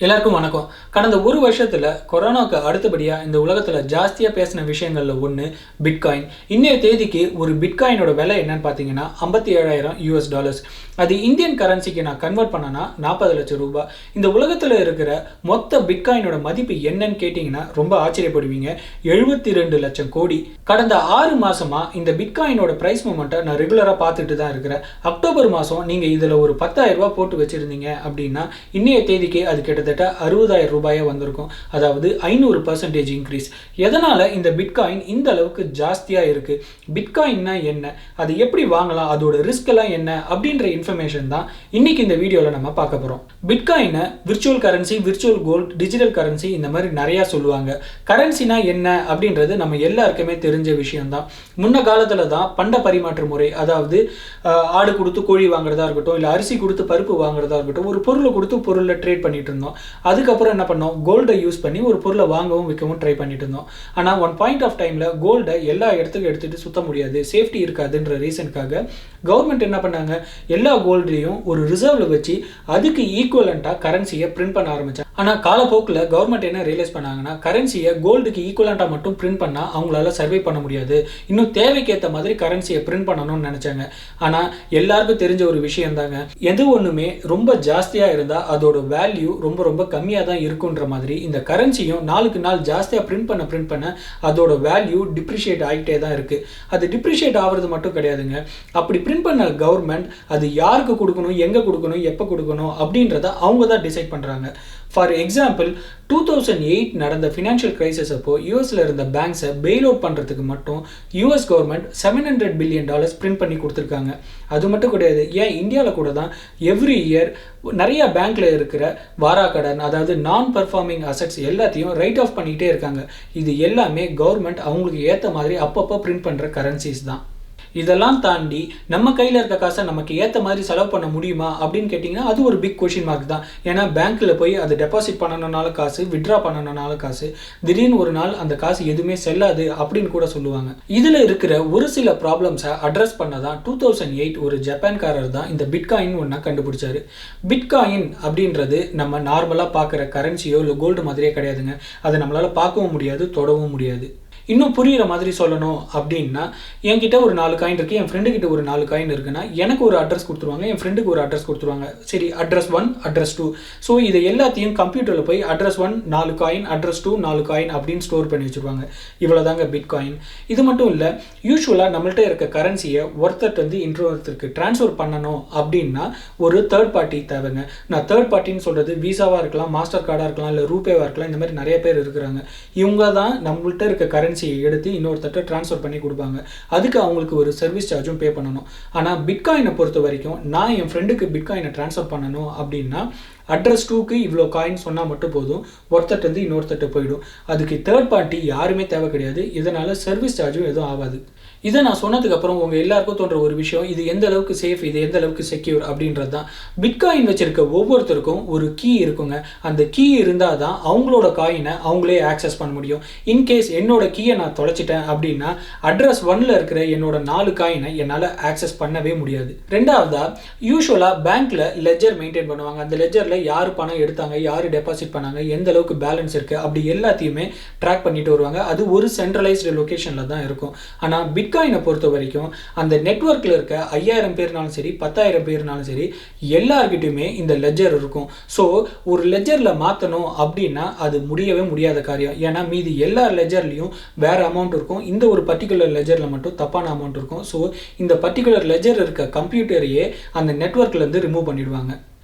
எல்லாருக்கும் வணக்கம். கடந்த ஒரு வருஷத்தில் கொரோனாவுக்கு அடுத்தபடியாக இந்த உலகத்தில் ஜாஸ்தியாக பேசின விஷயங்களில் ஒன்று பிட்காயின். இன்றைய தேதிக்கு ஒரு பிட்காயினோட விலை என்னன்னு பார்த்தீங்கன்னா $57,000. அது இந்தியன் கரன்சிக்கு நான் கன்வெர்ட் பண்ணனா 40 லட்சம் ரூபாய். இந்த உலகத்தில் இருக்கிற மொத்த பிட்காயினோட மதிப்பு என்னன்னு கேட்டிங்கன்னா ரொம்ப ஆச்சரியப்படுவீங்க. 72 லட்சம் கோடி. கடந்த 6 மாதமாக இந்த பிட்காயினோட ப்ரைஸ் மூமெண்ட்டை நான் ரெகுலராக பார்த்துட்டு தான் இருக்கிறேன். அக்டோபர் மாதம் நீங்கள் இதில் ஒரு 10,000 ரூபாய் போட்டு வச்சுருந்தீங்க அப்படின்னா இன்றைய தேதிக்கு அது கிட்டத்தட்ட 60,000 ரூபாயா வந்திருக்கும். அதாவது 500% இன்க்ரீஸ். எதனால் இந்த பிட்காயின் இந்த அளவுக்கு ஜாஸ்தியாக இருக்குது, பிட்காயின்னா என்ன, அது எப்படி வாங்கலாம், அதோட ரிஸ்க் எல்லாம் என்ன அப்படின்ற இன்ஃபர்மேஷன் தான் இன்னைக்கு இந்த வீடியோவில் நம்ம பார்க்க போகிறோம். பிட்காயினை virtual currency, virtual gold, digital currency இந்த மாதிரி நிறையா சொல்லுவாங்க. கரன்சினா என்ன அப்படின்றது நம்ம எல்லாருக்குமே தெரிஞ்ச விஷயம்தான். முன்ன காலத்தில் தான் பண்ட பரிமாற்ற முறை, அதாவது ஆடு கொடுத்து கோழி வாங்குறதா இருக்கட்டும், இல்லை அரிசி கொடுத்து பருப்பு வாங்குறதா இருக்கட்டும், ஒரு பொருளை கொடுத்து பொருளை ட்ரேட் பண்ணிட்டு இருந்தோம். அதுக்கப்புறம் என்ன பண்ணோம், கோல்டை யூஸ் பண்ணி ஒரு பொருளை வாங்கவும் விற்கவும் ட்ரை பண்ணிட்டு இருந்தோம். ஆனால் ஒன் பாயிண்ட் ஆஃப் டைமில் கோல்டை எல்லா இடத்துக்கும் எடுத்துகிட்டு சுத்த முடியாது, சேஃப்டி இருக்காதுன்ற ரீசனுக்காக கவர்மெண்ட் என்ன பண்ணாங்க, எல்லா கோல்டையும் ஒரு ரிசர்வில் வச்சு அதுக்கு ஈக்குவலண்ட்டாக கரன்சியை பிரிண்ட் பண்ண ஆரம்பிச்சாங்க. ஆனால் காலப்போக்கில் கவர்மெண்ட் என்ன ரியலைஸ் பண்ணாங்கன்னா, கரன்சியை கோல்டுக்கு ஈக்குவலண்ட்டாக மட்டும் பிரிண்ட் பண்ணால் அவங்களால சர்வே பண்ண முடியாது, இன்னும் தேவைக்கேற்ற மாதிரி கரன்சியை பிரிண்ட் பண்ணணும்னு நினச்சாங்க. ஆனால் எல்லாருக்கும் தெரிஞ்ச ஒரு விஷயம் தாங்க, எது ஒன்றுமே ரொம்ப ஜாஸ்தியாக இருந்தால் அதோட வேல்யூ ரொம்ப ரொம்ப கம்மியாக தான் இருக்குன்ற மாதிரி இந்த கரன்சியும் நாளுக்கு நாள் ஜாஸ்தியாக பிரிண்ட் பண்ண அதோட வேல்யூ டிப்ரிஷியேட் ஆகிட்டே தான் இருக்குது. அது டிப்ரிஷியேட் ஆகிறது மட்டும் கிடையாதுங்க, அப்படி பிரிண்ட் பண்ண கவர்மெண்ட் அது யாருக்கு கொடுக்கணும், எங்கே கொடுக்கணும், எப்போ கொடுக்கணும் அப்படின்றத அவங்க தான் டிசைட் பண்ணுறாங்க. ஃபார் எக்ஸாம்பிள் 2008 நடந்த ஃபினான்ஷியல் கிரைசிஸ் அப்போ யூஎஸில் இருந்த பேங்க்ஸை பெயில் அவுட் பண்ணுறதுக்கு மட்டும் யூஎஸ் கவர்மெண்ட் $700 பில்லியன் பிரிண்ட் பண்ணி கொடுத்துருக்காங்க. அது மட்டும் கிடையாது, ஏன் இந்தியாவில் கூட தான் எவ்ரி இயர் நிறைய பேங்க்ல இருக்கிற வாராக்கடன், அதாவது நான் பர்ஃபார்மிங் அசட்ஸ் எல்லாத்தையும் ரைட் ஆஃப் பண்ணிக்கிட்டே இருக்காங்க. இது எல்லாமே கவர்மெண்ட் அவங்களுக்கு ஏற்ற மாதிரி அப்பப்போ பிரிண்ட் பண்ணுற கரன்சிஸ் தான். இதெல்லாம் தாண்டி நம்ம கையில் இருக்க காசை நமக்கு ஏற்ற மாதிரி செலவு பண்ண முடியுமா அப்படின்னு கேட்டிங்கன்னா அது ஒரு பிக் கொஷின் மார்க் தான். ஏன்னா பேங்க்கில் போய் அதை டெபாசிட் பண்ணணுனால காசு, வித்ட்ரா பண்ணணுனால காசு, திடீர்னு ஒரு நாள் அந்த காசு எதுவுமே செல்லாது அப்படின்னு கூட சொல்லுவாங்க. இதில் இருக்கிற ஒரு சில ப்ராப்ளம்ஸை அட்ரஸ் பண்ண தான் 2008 ஒரு ஜப்பான்காரர் தான் இந்த பிட்காயின் ஒன்றா கண்டுபிடிச்சாரு. பிட்காயின் அப்படின்றது நம்ம நார்மலாக பார்க்குற கரன்சியோ இல்லை கோல்டு மாதிரியே கிடையாதுங்க. அதை நம்மளால் பார்க்கவும் முடியாது, தொடவும் முடியாது. இன்னும் புரிகிற மாதிரி சொல்லணும் அப்படின்னா, என்கிட்ட ஒரு 4 காயின் இருக்குது, என் ஃப்ரெண்டுக்கிட்ட ஒரு 4 காயின் இருக்குன்னா எனக்கு ஒரு அட்ரஸ் கொடுத்துருவாங்க, என் ஃப்ரெண்டுக்கு ஒரு அட்ரஸ் கொடுத்துருவாங்க. சரி, அட்ரஸ் 1, அட்ரஸ் 2. ஸோ இதை எல்லாத்தையும் கம்ப்யூட்டரில் போய் அட்ரஸ் 1 4 காயின், அட்ரஸ் 2 4 காயின் அப்படின்னு ஸ்டோர் பண்ணி வச்சுருவாங்க. இவ்வளோதாங்க பிட்காயின். இது மட்டும் இல்லை, யூஸ்வலாக நம்மள்கிட்ட இருக்க கரன்சியை ஒருத்தர் இன்னொருத்தருக்கு ட்ரான்ஸ்ஃபர் பண்ணணும் அப்படின்னா ஒரு தேர்ட் பார்ட்டி தேவைங்க. நான் தேர்ட் பார்ட்டின்னு சொல்கிறது விசாவாக இருக்கலாம், மாஸ்டர் கார்டாக இருக்கலாம், இல்லை ரூபேவாக இருக்கலாம். இந்த மாதிரி நிறைய பேர் இருக்கிறாங்க. இவங்க தான் நம்மள்கிட்ட இருக்க கரன்சி எடுத்து இன்னொருத்தட்ட ட்ரான்ஸ்ஃபர் பண்ணி கொடுப்பாங்க. அதுக்கு அவங்களுக்கு ஒரு சர்வீஸ் சார்ஜும் பே பண்ணணும். ஆனால் பிட்காயினை பொறுத்த வரைக்கும் நான் என் ஃப்ரெண்டுக்கு பிட்காயினை ட்ரான்ஸ்ஃபர் பண்ணணும் அப்படின்னா அட்ரஸ் 2க்கு இவ்வளோ காயின் சொன்னால் மட்டும் போதும், ஒருத்தட்டு இன்னொருத்தட்ட போயிடும். அதுக்கு தேர்ட் பார்ட்டி யாருமே தேவை கிடையாது. இதனால் சர்வீஸ் சார்ஜும் எதுவும் ஆகாது. இதை நான் சொன்னதுக்கப்புறம் உங்கள் எல்லாருக்கும் தோன்ற ஒரு விஷயம், இது எந்த அளவுக்கு சேஃப், இது எந்த அளவுக்கு செக்யூர் அப்படின்றது தான். பிட்காயின் வச்சிருக்க ஒவ்வொருத்தருக்கும் ஒரு கீ இருக்குங்க. அந்த கீ இருந்தால் தான் அவங்களோட காயினை அவங்களே ஆக்சஸ் பண்ண முடியும். இன்கேஸ் என்னோட கீயை நான் தொலைச்சிட்டேன் அப்படின்னா அட்ரஸ் 1ல் இருக்கிற என்னோட 4 காயினை என்னால் ஆக்சஸ் பண்ணவே முடியாது. ரெண்டாவதா, யூஸ்வலாக பேங்க்கில் லெஜர் மெயின்டைன் பண்ணுவாங்க. அந்த லெஜரில் யார் பணம் எடுத்தாங்க, யார் டெபாசிட் பண்ணாங்க, எந்த அளவுக்கு பேலன்ஸ் இருக்குது, அப்படி எல்லாத்தையுமே ட்ராக் பண்ணிட்டு வருவாங்க. அது ஒரு சென்ட்ரலைஸ்டு லொக்கேஷனில் தான் இருக்கும். ஆனால் பிட்காயினை பொறுத்த வரைக்கும் அந்த நெட்வொர்க்கில் இருக்க 5000 பேர்னாலும் சரி, 10,000 பேர்னாலும் சரி, எல்லார்கிட்டையுமே இந்த லெஜர் இருக்கும். ஸோ ஒரு லெஜரில் மாற்றணும் அப்படின்னா அது முடியவே முடியாத காரியம். ஏன்னா மீதி எல்லா லெஜர்லையும் வேறு அமௌண்ட் இருக்கும், இந்த ஒரு பர்டிகுலர் லெஜரில் மட்டும் தப்பான அமௌண்ட் இருக்கும். ஸோ இந்த பர்டிகுலர் லெஜர் இருக்க கம்ப்யூட்டரையே அந்த நெட்வொர்க்லேருந்து ரிமூவ் பண்ணிடுவாங்க.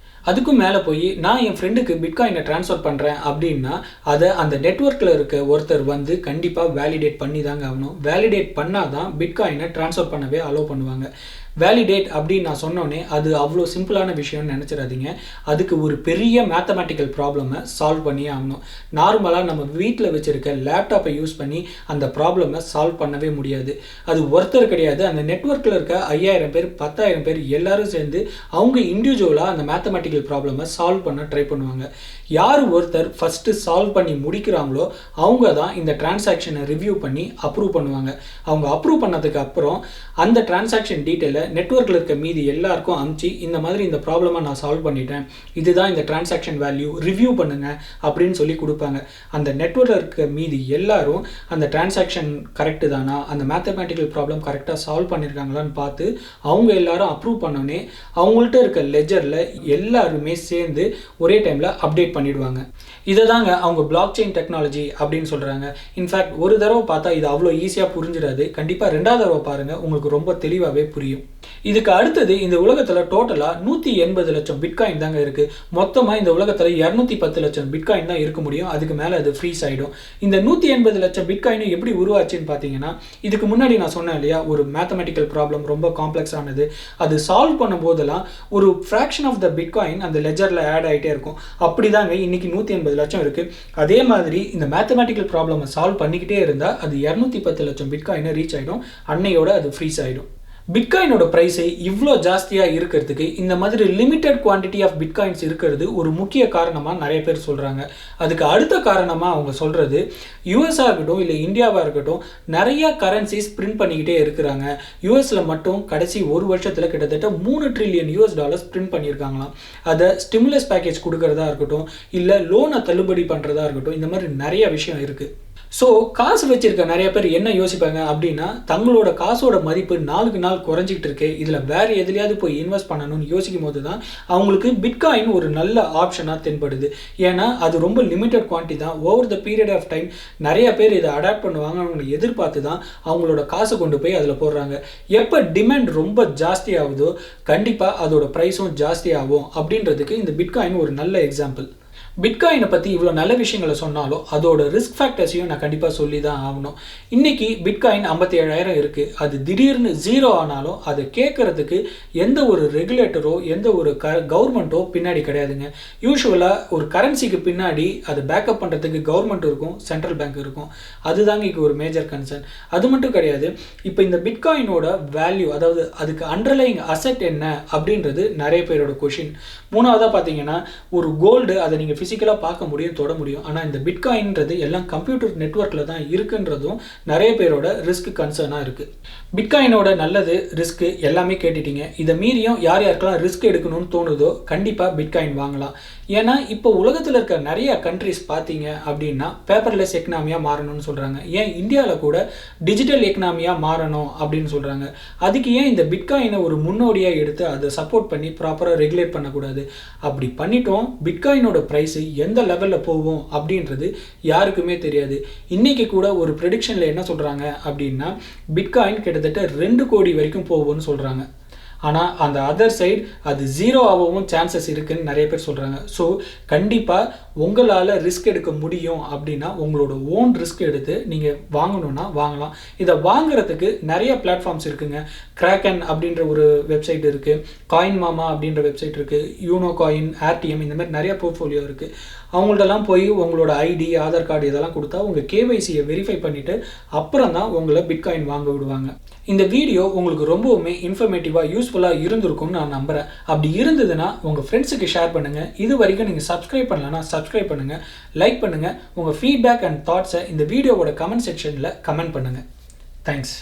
அதுக்கும் மேலே போய் நான் என் ஃப்ரெண்டுக்கு பிட்காயினை ட்ரான்ஸ்ஃபர் பண்ணுறேன் அப்படின்னா அதை அந்த நெட்வொர்க்கில் இருக்க ஒருத்தர் வந்து கண்டிப்பாக வேலிடேட் பண்ணி தாங்க ஆகணும். வேலிடேட் பண்ணால் தான் பிட்காயினை ட்ரான்ஸ்ஃபர் பண்ணவே அலோவ் பண்ணுவாங்க. வேலிடேட் அப்படின்னு நான் சொன்னோன்னே அது அவ்வளோ சிம்பிளான விஷயம்னு நினச்சிடாதீங்க. அதுக்கு ஒரு பெரிய மேத்தமெட்டிக்கல் ப்ராப்ளமை சால்வ் பண்ணியே ஆகணும். நார்மலாக நம்ம வீட்டில் வச்சுருக்க லேப்டாப்பை யூஸ் பண்ணி அந்த ப்ராப்ளமை சால்வ் பண்ணவே முடியாது. அது ஒருத்தர் கிடையாது, அந்த நெட்வொர்க்கில் இருக்க 5000 பேர் 10,000 பேர் எல்லாரும் சேர்ந்து அவங்க இண்டிவிஜுவலாக அந்த மேத்தமெட்டிக்கல் ப்ராப்ளமை சால்வ் பண்ண ட்ரை பண்ணுவாங்க. யார் ஒருத்தர் ஃபஸ்ட்டு சால்வ் பண்ணி முடிக்கிறாங்களோ அவங்க தான் இந்த டிரான்சாக்ஷனை ரிவ்யூ பண்ணி அப்ரூவ் பண்ணுவாங்க. அவங்க அப்ரூவ் பண்ணதுக்கு அப்புறம் அந்த டிரான்சாக்ஷன் டீட்டெயிலை நெட்வொர்க்கில் இருக்க மீதி எல்லாருக்கும் அமுச்சு இந்த மாதிரி இந்த ப்ராப்ளமாக நான் சால்வ் பண்ணிட்டேன், இதுதான் இந்த டிரான்சாக்ஷன் வேல்யூ, ரிவ்யூ பண்ணுங்க அப்படின்னு சொல்லி கொடுப்பாங்க. அந்த நெட்வொர்க்கில் இருக்க மீதி எல்லாரும் அந்த டிரான்சாக்ஷன் கரெக்டு தானா, அந்த மேத்தமேட்டிக்கல் ப்ராப்ளம் கரெக்டாக சால்வ் பண்ணியிருக்காங்களான்னு பார்த்து அவங்க எல்லாரும் அப்ரூவ் பண்ணோன்னே அவங்கள்ட்ட இருக்க லெஜரில் எல்லாருமே சேர்ந்து ஒரே டைமில் அப்டேட் பண்ணிடுவாங்க. இதை தாங்க அவங்க பிளாக் செயின் டெக்னாலஜி அப்படின்னு சொல்கிறாங்க. இன்ஃபேக்ட் ஒரு தடவை பார்த்தா இது அவ்வளோ ஈஸியாக புரிஞ்சிடாது. கண்டிப்பாக 2வது தடவை பாருங்கள், உங்களுக்கு ரொம்ப தெளிவாகவே புரியும். இதுக்கு அடுத்தது இந்த உலகத்தில் டோட்டலாக 180 லட்சம் பிட்காயின் தாங்க இருக்குது. மொத்தமாக இந்த உலகத்தில் 210 லட்சம் பிட்காயின் தான் இருக்க முடியும். அதுக்கு மேலே அது ஃப்ரீஸ் ஆகிடும். இந்த 180 லட்சம் பிட்காயினும் எப்படி உருவாச்சுன்னு பார்த்தீங்கன்னா, இதுக்கு முன்னாடி நான் சொன்னேன் இல்லையா, ஒரு மேத்தமெட்டிக்கல் ப்ராப்ளம் ரொம்ப காம்ப்ளெக்ஸ் ஆனது, அது சால்வ் பண்ணும் போதெல்லாம் ஒரு ஃப்ராக்ஷன் ஆஃப் த பிட்காயின் அந்த லெஜரில் ஆட் ஆகிட்டே இருக்கும். அப்படி தாங்க இன்னைக்கு 180 லட்சம் இருக்குது. அதே மாதிரி இந்த மேத்தமெட்டிக்கல் ப்ராப்ளமை சால்வ் பண்ணிக்கிட்டே இருந்தால் அது 210 லட்சம் பிட்காயினை ரீச் ஆகிடும். அன்னையோட அது ஃப்ரீஸ் ஆகிடும். பிட்காயினோட ப்ரைஸை இவ்வளோ ஜாஸ்தியாக இருக்கிறதுக்கு இந்த மாதிரி லிமிட்டட் குவான்டிட்டி ஆஃப் பிட்காயின்ஸ் இருக்கிறது ஒரு முக்கிய காரணமாக நிறைய பேர் சொல்கிறாங்க. அதுக்கு அடுத்த காரணமாக அவங்க சொல்கிறது, யூஎஸ்ஆ இருக்கட்டும் இல்லை இந்தியாவாக இருக்கட்டும், நிறையா கரன்சிஸ் பிரிண்ட் பண்ணிக்கிட்டே இருக்கிறாங்க. யூஎஸில் மட்டும் கடைசி ஒரு வருஷத்தில் கிட்டத்தட்ட $3 ட்ரில்லியன் பிரிண்ட் பண்ணியிருக்காங்களாம். அதை ஸ்டிமுலஸ் பேக்கேஜ் கொடுக்கறதா இருக்கட்டும், இல்லை லோனை தள்ளுபடி பண்ணுறதா இருக்கட்டும், இந்த மாதிரி நிறைய விஷயம் இருக்குது. ஸோ காசு வச்சிருக்க நிறைய பேர் என்ன யோசிப்பாங்க அப்படின்னா, தங்களோட காசோட மதிப்பு நாளுக்கு நாள் குறைஞ்சிக்கிட்டு இருக்கு, இதில் வேறு எதுலையாவது போய் இன்வெஸ்ட் பண்ணணும்னு யோசிக்கும் போது தான் அவங்களுக்கு பிட்காயின் ஒரு நல்ல ஆப்ஷனாக தென்படுது. ஏன்னா அது ரொம்ப லிமிட்டட் குவான்டிட்டி தான். Over the period of time நிறைய பேர் இதை அடாப்ட் பண்ணுவாங்க, அவங்களை எதிர்பார்த்து தான் அவங்களோட காசை கொண்டு போய் அதில் போடுறாங்க. எப்போ டிமாண்ட் ரொம்ப ஜாஸ்தி ஆகுதோ கண்டிப்பாக அதோட ப்ரைஸும் ஜாஸ்தி ஆகும் அப்படின்றதுக்கு இந்த பிட்காயின் ஒரு நல்ல எக்ஸாம்பிள். பிட்காயினை பற்றி இவ்வளோ நல்ல விஷயங்களை சொன்னாலும் அதோட ரிஸ்க் ஃபேக்டர்ஸையும் நான் கண்டிப்பாக சொல்லி தான் ஆகணும். இன்றைக்கி பிட்காயின் 57,000 இருக்குது. அது திடீர்னு 0 ஆனாலும் அதை கேட்குறதுக்கு எந்த ஒரு ரெகுலேட்டரோ எந்த ஒரு கவர்மெண்ட்டோ பின்னாடி கிடையாதுங்க. யூஸ்வலாக ஒரு கரன்சிக்கு பின்னாடி அதை பேக்கப் பண்ணுறதுக்கு கவர்மெண்ட் இருக்கும், சென்ட்ரல் பேங்க் இருக்கும். அதுதாங்க இங்கே ஒரு மேஜர் கன்சர்ன். அது மட்டும் கிடையாது, இப்போ இந்த பிட்காயினோட வேல்யூ, அதாவது அதுக்கு அண்டர்லைங் அசெட் என்ன அப்படின்றது நிறைய பேரோட கொஷின். 3வதாக பார்த்தீங்கன்னா, ஒரு கோல்டு, அதை நீங்கள் ஃபிசிக்கலாக பார்க்க முடியும், தொட முடியும். ஆனால் இந்த பிட்காயின்றது எல்லாம் கம்ப்யூட்டர் நெட்வொர்க்கில் தான் இருக்குன்றதும் நிறைய பேரோட ரிஸ்க் கன்சர்னாக இருக்குது. பிட்காயினோட நல்லது ரிஸ்க்கு எல்லாமே கேட்டுட்டீங்க. இதை மீறியும் யார் யாருக்கெல்லாம் ரிஸ்க் எடுக்கணும்னு தோணுதோ கண்டிப்பாக பிட்காயின் வாங்கலாம். ஏன்னா இப்போ உலகத்தில் இருக்க நிறைய கண்ட்ரிஸ் பார்த்தீங்க அப்படின்னா பேப்பர்லெஸ் எக்கனாமியாக மாறணும்னு சொல்கிறாங்க. ஏன் இந்தியாவில் கூட டிஜிட்டல் எக்கனாமியாக மாறணும் அப்படின்னு சொல்கிறாங்க. அதுக்கு ஏன் இந்த பிட்காயினை ஒரு முன்னோடியாக எடுத்து அதை சப்போர்ட் பண்ணி ப்ராப்பராக ரெகுலேட் பண்ணக்கூடாது? அப்படி பண்ணிட்டோம் பிட்காயினோட ப்ரைஸு எந்த லெவலில் போகும் அப்படின்றது யாருக்குமே தெரியாது. இன்றைக்கி கூட ஒரு ப்ரெடிக்ஷனில் என்ன சொல்கிறாங்க அப்படின்னா, பிட்காயின் கிட்டத்தட்ட 2 கோடி வரைக்கும் போகும்னு சொல்கிறாங்க. ஆனால் அந்த அதர் சைடு அது 0 ஆகவும் சான்சஸ் இருக்குன்னு நிறைய பேர் சொல்கிறாங்க. ஸோ கண்டிப்பாக உங்களால் ரிஸ்க் எடுக்க முடியும் அப்படின்னா உங்களோட ஓன் ரிஸ்க் எடுத்து நீங்கள் வாங்கணுன்னா வாங்கலாம். இதை வாங்குறதுக்கு நிறைய பிளாட்ஃபார்ம்ஸ் இருக்குங்க. கிராக்கன் அப்படின்ற ஒரு வெப்சைட் இருக்குது, காயின் மாமா அப்படின்ற வெப்சைட் இருக்குது, யூனோ காயின், ஆர்டிஎம், இந்த மாதிரி நிறைய போர்ட்ஃபோலியோ இருக்குது. அவங்கள்ட்டெல்லாம் போய் உங்களோட ஐடி, ஆதார் கார்டு இதெல்லாம் கொடுத்தா உங்கள் கேஒய்சியை வெரிஃபை பண்ணிவிட்டு அப்புறம் தான் உங்களை பிட்காயின் வாங்க விடுவாங்க. இந்த வீடியோ உங்களுக்கு ரொம்பவுமே இன்ஃபர்மேட்டிவாக யூஸ்ஃபுல்லாக இருந்திருக்கும்னு நான் நம்புகிறேன். அப்படி இருந்ததுன்னா உங்கள் ஃப்ரெண்ட்ஸுக்கு ஷேர் பண்ணுங்கள். இது வரைக்கும் நீங்கள் சப்ஸ்கிரைப் பண்ணலன்னா சப்ஸ்கிரைப் பண்ணுங்கள், லைக் பண்ணுங்கள். உங்கள் ஃபீட்பேக் அண்ட் தாட்ஸை இந்த வீடியோவோட கமெண்ட் செக்ஷனில் கமெண்ட் பண்ணுங்கள். தேங்க்ஸ்.